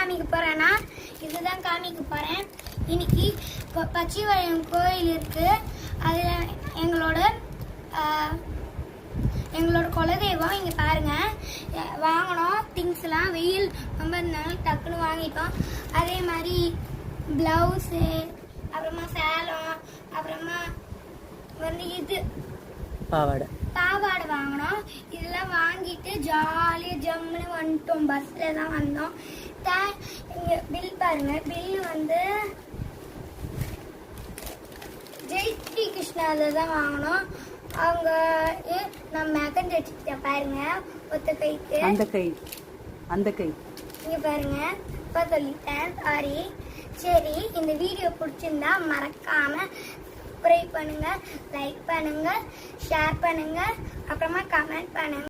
காமிக்க போறேன்னா இதுதான் காமிக்க போறேன். இன்னைக்கு பச்சைவாழியம் கோயில் இருக்கு. அதுல எங்களோட குலதெய்வம் இங்க பாருங்க. வாங்கணும் திங்ஸ்லாம், வெயில் ரொம்ப இருந்தாலும் டக்குன்னு வாங்கிட்டோம். அதே மாதிரி பிளவுஸு, அப்புறமா சேலம், அப்புறமா வந்து இது பாவாடை வாங்கினோம். இதெல்லாம் வாங்கிட்டு ஜாலியாக ஜம்முன்னு வந்துட்டோம். பஸ்ஸில் தான் வந்தோம். இங்கே பில் பாருங்க. பில்லு வந்து ஜெய் ஸ்ரீ கிருஷ்ணாவில் தான் வாங்கினோம். அவங்க நான் மெகண்ட் வச்சுக்கிட்டேன் பாருங்க. ஒத்த கைக்கு அந்த கை இங்கே பாருங்க. இப்போ சொல்லிட்டேன், சாரி. சரி, இந்த வீடியோ பிடிச்சிருந்தா மறக்காம சப்ஸ்கிரைப் பண்ணுங்க, லைக் பண்ணுங்க, ஷேர் பண்ணுங்க, அப்புறமா கமெண்ட் பண்ணுங்க.